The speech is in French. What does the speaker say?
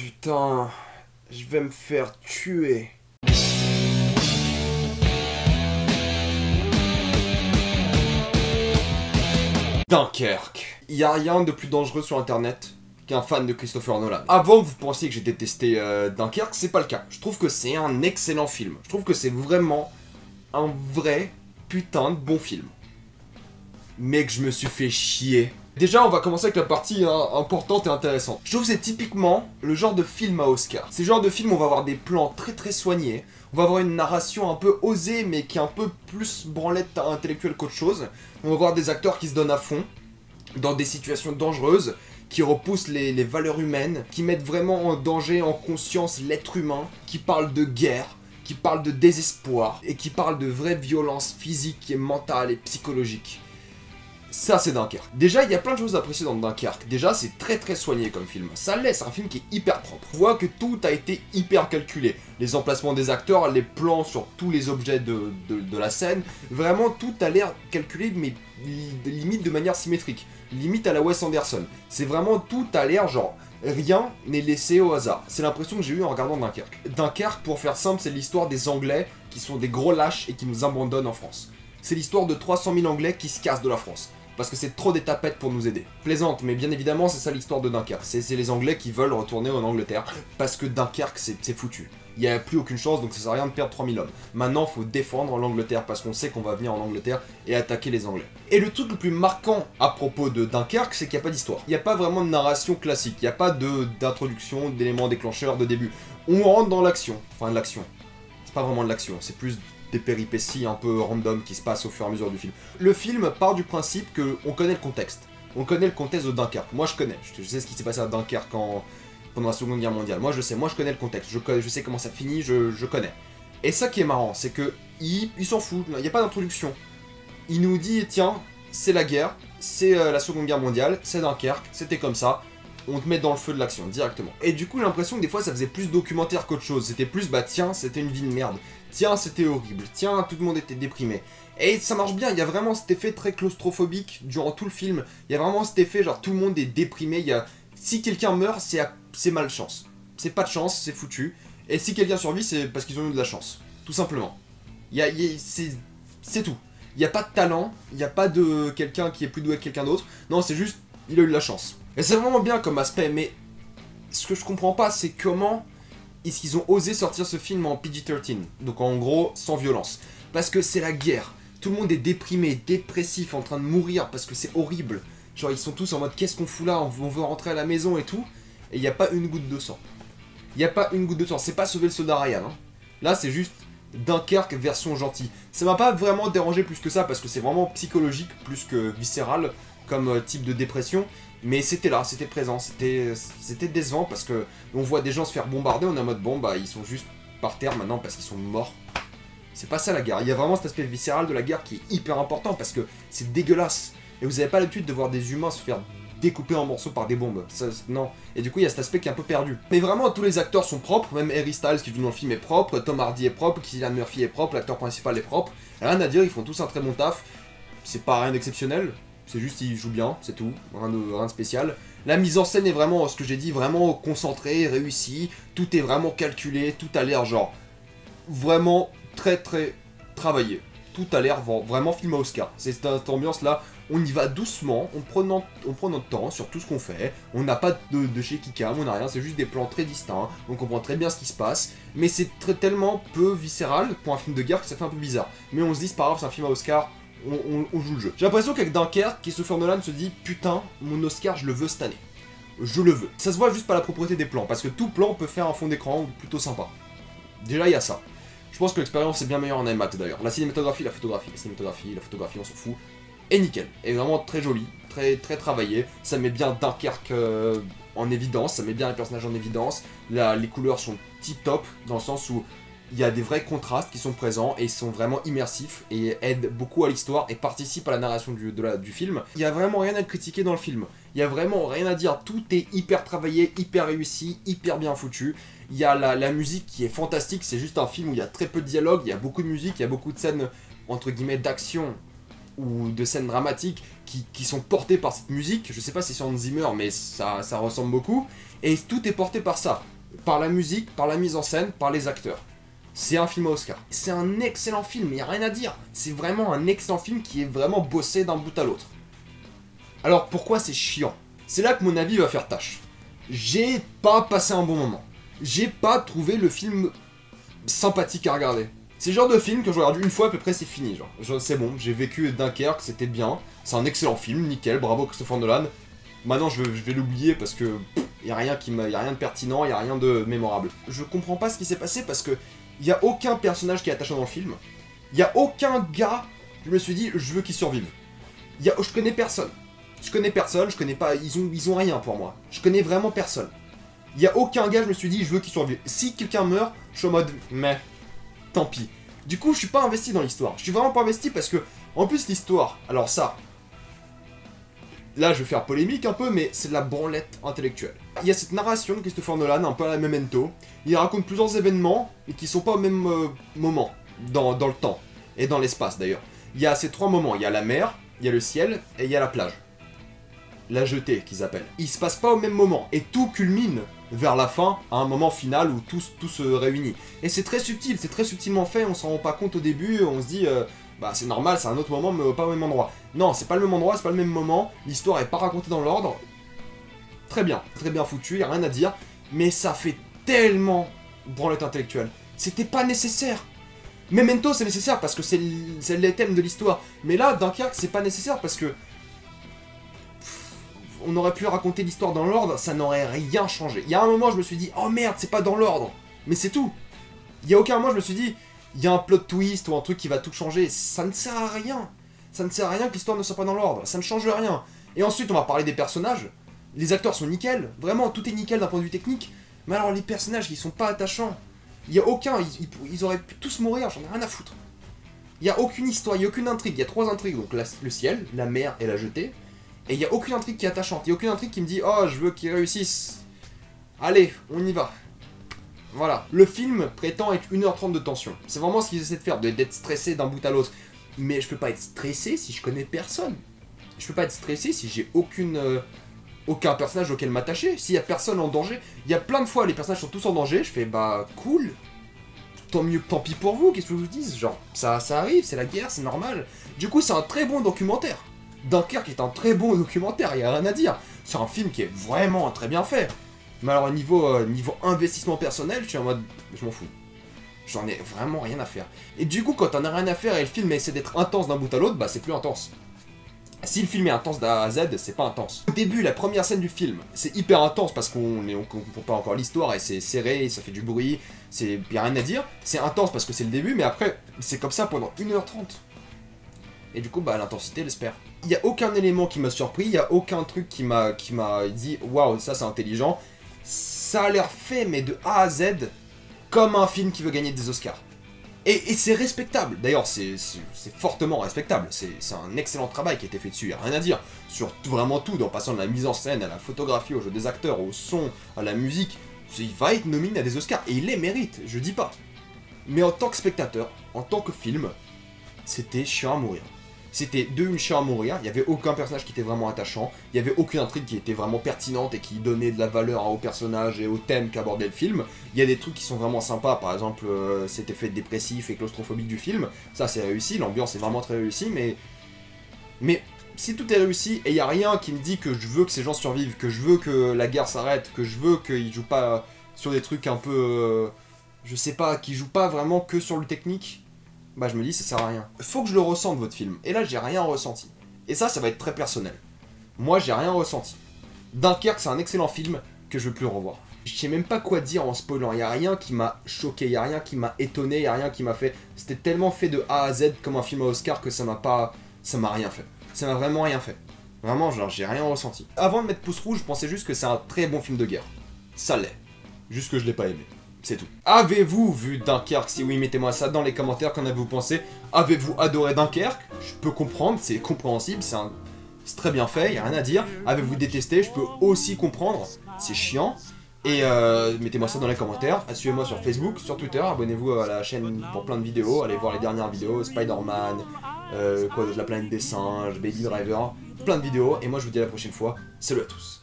putain, je vais me faire tuer. Dunkerque. Il n'y a rien de plus dangereux sur internet qu'un fan de Christopher Nolan. Avant que vous pensiez que j'ai détesté Dunkerque, c'est pas le cas. Je trouve que c'est un excellent film. Je trouve que c'est vraiment un vrai putain de bon film. Mais que je me suis fait chier. Déjà, on va commencer avec la partie importante et intéressante. Je trouve que c'est typiquement le genre de film à Oscar. C'est le genre de film où on va avoir des plans très soignés, on va avoir une narration un peu osée, mais qui est un peu plus branlette intellectuelle qu'autre chose. On va avoir des acteurs qui se donnent à fond, dans des situations dangereuses, qui repoussent les valeurs humaines, qui mettent vraiment en danger, en conscience, l'être humain, qui parlent de guerre, qui parlent de désespoir, et qui parlent de vraie violence physique et mentale et psychologique. Ça, c'est Dunkerque. Déjà, il y a plein de choses à apprécier dans Dunkerque. Déjà, c'est très soigné comme film. Ça l'est, c'est un film qui est hyper propre. On voit que tout a été hyper calculé. Les emplacements des acteurs, les plans sur tous les objets de la scène. Vraiment, tout a l'air calculé, mais limite de manière symétrique. Limite à la Wes Anderson. C'est vraiment, tout a l'air genre... Rien n'est laissé au hasard. C'est l'impression que j'ai eue en regardant Dunkerque. Dunkerque, pour faire simple, c'est l'histoire des Anglais qui sont des gros lâches et qui nous abandonnent en France. C'est l'histoire de 300 000 Anglais qui se cassent de la France. Parce que c'est trop des tapettes pour nous aider. Plaisante, mais bien évidemment, c'est ça l'histoire de Dunkerque. C'est les Anglais qui veulent retourner en Angleterre, parce que Dunkerque, c'est foutu. Il n'y a plus aucune chance, donc ça sert à rien de perdre 3000 hommes. Maintenant, faut défendre l'Angleterre, parce qu'on sait qu'on va venir en Angleterre et attaquer les Anglais. Et le truc le plus marquant à propos de Dunkerque, c'est qu'il n'y a pas d'histoire. Il n'y a pas vraiment de narration classique, il n'y a pas d'introduction, d'éléments déclencheurs, de début. On rentre dans l'action. Enfin, de l'action. C'est pas vraiment de l'action, c'est plus des péripéties un peu random qui se passent au fur et à mesure du film. Le film part du principe qu'on connaît le contexte. On connaît le contexte de Dunkerque. Moi je connais, je sais ce qui s'est passé à Dunkerque pendant la Seconde Guerre mondiale. Moi je sais, moi je connais le contexte, je sais comment ça finit, je connais. Et ça qui est marrant, c'est que il s'en fout, il n'y a pas d'introduction. Il nous dit, tiens, c'est la guerre, c'est la Seconde Guerre mondiale, c'est Dunkerque, c'était comme ça. On te met dans le feu de l'action, directement. Et du coup, j'ai l'impression que des fois, ça faisait plus documentaire qu'autre chose. C'était plus, bah tiens, c'était une vie de merde. Tiens, c'était horrible. Tiens, tout le monde était déprimé. Et ça marche bien, il y a vraiment cet effet très claustrophobique durant tout le film. Il y a vraiment cet effet, genre, tout le monde est déprimé. Si quelqu'un meurt, c'est malchance. C'est pas de chance, c'est foutu. Et si quelqu'un survit, c'est parce qu'ils ont eu de la chance. Tout simplement. C'est tout. Il n'y a pas de talent, il n'y a pas de quelqu'un qui est plus doué que quelqu'un d'autre. Non, c'est juste, il a eu de la chance. Et c'est vraiment bien comme aspect, mais ce que je comprends pas, c'est comment est-ce qu'ils ont osé sortir ce film en PG-13, donc en gros, sans violence. Parce que c'est la guerre, tout le monde est déprimé, dépressif, en train de mourir, parce que c'est horrible. Genre, ils sont tous en mode, qu'est-ce qu'on fout là, on veut rentrer à la maison et tout, et il n'y a pas une goutte de sang. Il n'y a pas une goutte de sang, c'est pas sauver le soldat Ryan, hein. Là, c'est juste Dunkerque version gentille. Ça m'a pas vraiment dérangé plus que ça, parce que c'est vraiment psychologique, plus que viscéral, comme type de dépression. Mais c'était là, c'était présent, c'était décevant parce que on voit des gens se faire bombarder, on est en mode bon bah ils sont juste par terre maintenant parce qu'ils sont morts. C'est pas ça la guerre, il y a vraiment cet aspect viscéral de la guerre qui est hyper important parce que c'est dégueulasse. Et vous avez pas l'habitude de voir des humains se faire découper en morceaux par des bombes, ça, non. Et du coup il y a cet aspect qui est un peu perdu. Mais vraiment tous les acteurs sont propres, même Harry Styles qui joue dans le film est propre, Tom Hardy est propre, Cillian Murphy est propre, l'acteur principal est propre. Rien à dire, ils font tous un très bon taf, c'est pas rien d'exceptionnel. C'est juste qu'il joue bien, c'est tout, rien de spécial. La mise en scène est vraiment, ce que j'ai dit, vraiment concentrée, réussie. Tout est vraiment calculé, tout a l'air genre vraiment très travaillé. Tout a l'air vraiment film à Oscar. C'est cette ambiance là, on y va doucement, on prend notre temps sur tout ce qu'on fait. On n'a pas de shaky cam, on n'a rien, c'est juste des plans très distincts. On comprend très bien ce qui se passe. Mais c'est tellement peu viscéral pour un film de guerre que ça fait un peu bizarre. Mais on se dit, c'est pas grave, c'est un film à Oscar. On joue le jeu. J'ai l'impression qu'avec Dunkerque, Christopher Nolan se dit putain, mon Oscar, je le veux cette année. Je le veux. Ça se voit juste par la propreté des plans, parce que tout plan peut faire un fond d'écran plutôt sympa. Déjà, il y a ça. Je pense que l'expérience est bien meilleure en IMAX d'ailleurs. La cinématographie, la photographie sont fous. Et nickel. Et vraiment très joli, très travaillé. Ça met bien Dunkerque en évidence, ça met bien les personnages en évidence. Là, les couleurs sont tip top, dans le sens où il y a des vrais contrastes qui sont présents et ils sont vraiment immersifs et aident beaucoup à l'histoire et participent à la narration du film. Il y a vraiment rien à critiquer dans le film. Il y a vraiment rien à dire. Tout est hyper travaillé, hyper réussi, hyper bien foutu. Il y a la musique qui est fantastique. C'est juste un film où il y a très peu de dialogue, il y a beaucoup de musique, il y a beaucoup de scènes entre guillemets d'action ou de scènes dramatiques qui sont portées par cette musique. Je sais pas si c'est Hans Zimmer, mais ça ressemble beaucoup. Et tout est porté par ça. Par la musique, par la mise en scène, par les acteurs. C'est un film à Oscar. C'est un excellent film, il n'y a rien à dire. C'est vraiment un excellent film qui est vraiment bossé d'un bout à l'autre. Alors pourquoi c'est chiant? C'est là que mon avis va faire tâche. J'ai pas passé un bon moment. J'ai pas trouvé le film sympathique à regarder. C'est le genre de film que je regarde une fois à peu près, c'est fini. Genre, c'est bon, j'ai vécu Dunkerque, c'était bien. C'est un excellent film, nickel, bravo Christopher Nolan. Maintenant je vais l'oublier parce que y a rien de pertinent, y a rien de mémorable. Je comprends pas ce qui s'est passé parce que y a aucun personnage qui est attachant dans le film. Y a aucun gars, je me suis dit, je veux qu'il survive. Je connais personne. Je connais pas, ils ont rien pour moi. Je connais vraiment personne. Y a aucun gars, je me suis dit, je veux qu'il survive. Si quelqu'un meurt, je suis en mode, mais tant pis. Du coup, je suis pas investi dans l'histoire. Je suis vraiment pas investi parce que, en plus, l'histoire, alors ça, là, je vais faire polémique un peu, mais c'est de la branlette intellectuelle. Il y a cette narration de Christopher Nolan, un peu à la Memento. Il raconte plusieurs événements, et qui sont pas au même moment, dans le temps, et dans l'espace d'ailleurs. Il y a ces trois moments, il y a la mer, il y a le ciel, et il y a la plage. La jetée, qu'ils appellent. Ils se passent pas au même moment, et tout culmine vers la fin, à un moment final où tout se réunit. Et c'est très subtil, c'est très subtilement fait, on s'en rend pas compte au début, on se dit... bah c'est normal, c'est un autre moment, mais pas au même endroit. Non, c'est pas le même endroit, c'est pas le même moment, l'histoire est pas racontée dans l'ordre. Très bien foutu, y a rien à dire, mais ça fait tellement branlette intellectuelle. C'était pas nécessaire. Memento c'est nécessaire parce que c'est les thèmes de l'histoire, mais là, Dunkerque c'est pas nécessaire parce que... on aurait pu raconter l'histoire dans l'ordre, ça n'aurait rien changé. Il y a un moment, je me suis dit, oh merde, c'est pas dans l'ordre, mais c'est tout. Il y a aucun moment, je me suis dit... il y a un plot twist ou un truc qui va tout changer, ça ne sert à rien. Ça ne sert à rien que l'histoire ne soit pas dans l'ordre, ça ne change rien. Et ensuite on va parler des personnages. Les acteurs sont nickel, vraiment tout est nickel d'un point de vue technique. Mais alors les personnages qui sont pas attachants, il y a aucun, ils auraient pu tous mourir, j'en ai rien à foutre. Il y a aucune histoire, il y a aucune intrigue, il y a trois intrigues, donc le ciel, la mer et la jetée. Et il y a aucune intrigue qui est attachante, il y a aucune intrigue qui me dit oh je veux qu'ils réussissent. Allez, on y va. Voilà, le film prétend être 1h30 de tension. C'est vraiment ce qu'ils essaient de faire, d'être stressé d'un bout à l'autre. Mais je peux pas être stressé si je connais personne. Je peux pas être stressé si j'ai aucun personnage auquel m'attacher. S'il y a personne en danger. Il y a plein de fois, les personnages sont tous en danger, je fais bah cool. Tant mieux, tant pis pour vous, qu'est-ce que je vous dis? Genre, ça arrive, c'est la guerre, c'est normal. Du coup, c'est un très bon documentaire. Dunkerque est un très bon documentaire, y a rien à dire. C'est un film qui est vraiment très bien fait. Mais alors niveau investissement personnel, je suis en mode, je m'en fous. J'en ai vraiment rien à faire. Et du coup, quand t'en as rien à faire et le film essaie d'être intense d'un bout à l'autre, bah c'est plus intense. Si le film est intense d'A à Z, c'est pas intense. Au début, la première scène du film, c'est hyper intense parce qu'on comprend pas encore l'histoire et c'est serré, ça fait du bruit, y a rien à dire. C'est intense parce que c'est le début, mais après, c'est comme ça pendant 1h30. Et du coup, bah l'intensité, l'espère. Il y a aucun élément qui m'a surpris, il y a aucun truc qui m'a dit waouh, ça c'est intelligent. Ça a l'air fait, mais de A à Z, comme un film qui veut gagner des Oscars. Et c'est respectable, d'ailleurs, c'est fortement respectable. C'est un excellent travail qui a été fait dessus, y a rien à dire. Sur vraiment tout, en passant de la mise en scène, à la photographie, au jeu des acteurs, au son, à la musique. Il va être nominé à des Oscars, et il les mérite, je dis pas. Mais en tant que spectateur, en tant que film, c'était chiant à mourir. C'était une chiant à mourir, il n'y avait aucun personnage qui était vraiment attachant, il n'y avait aucune intrigue qui était vraiment pertinente et qui donnait de la valeur aux personnages et au thème qu'abordait le film. Il y a des trucs qui sont vraiment sympas, par exemple cet effet dépressif et claustrophobique du film, ça c'est réussi, l'ambiance est vraiment très réussie, mais si tout est réussi et il n'y a rien qui me dit que je veux que ces gens survivent, que je veux que la guerre s'arrête, que je veux qu'ils jouent pas sur des trucs un peu... je sais pas, qu'ils jouent pas vraiment que sur le technique, bah je me dis ça sert à rien. Faut que je le ressente votre film, et là j'ai rien ressenti. Et ça va être très personnel. Moi j'ai rien ressenti. Dunkerque c'est un excellent film que je veux plus revoir. Je sais même pas quoi dire en spoilant, y a rien qui m'a choqué, y a rien qui m'a étonné, y a rien qui m'a fait... C'était tellement fait de A à Z comme un film à Oscar que ça m'a rien fait. Ça m'a vraiment rien fait. Vraiment genre j'ai rien ressenti. Avant de mettre pouce rouge, je pensais juste que c'est un très bon film de guerre. Ça l'est. Juste que je l'ai pas aimé. C'est tout. Avez-vous vu Dunkerque? Si oui, mettez-moi ça dans les commentaires, qu'en avez-vous pensé? Avez-vous adoré Dunkerque? Je peux comprendre, c'est compréhensible, c'est très bien fait, y a rien à dire. Avez-vous détesté? Je peux aussi comprendre, c'est chiant. Et mettez-moi ça dans les commentaires, suivez-moi sur Facebook, sur Twitter, abonnez-vous à la chaîne pour plein de vidéos, allez voir les dernières vidéos, Spider-Man, quoi d'autre, la planète des singes, Baby Driver, plein de vidéos, et moi je vous dis à la prochaine fois, salut à tous.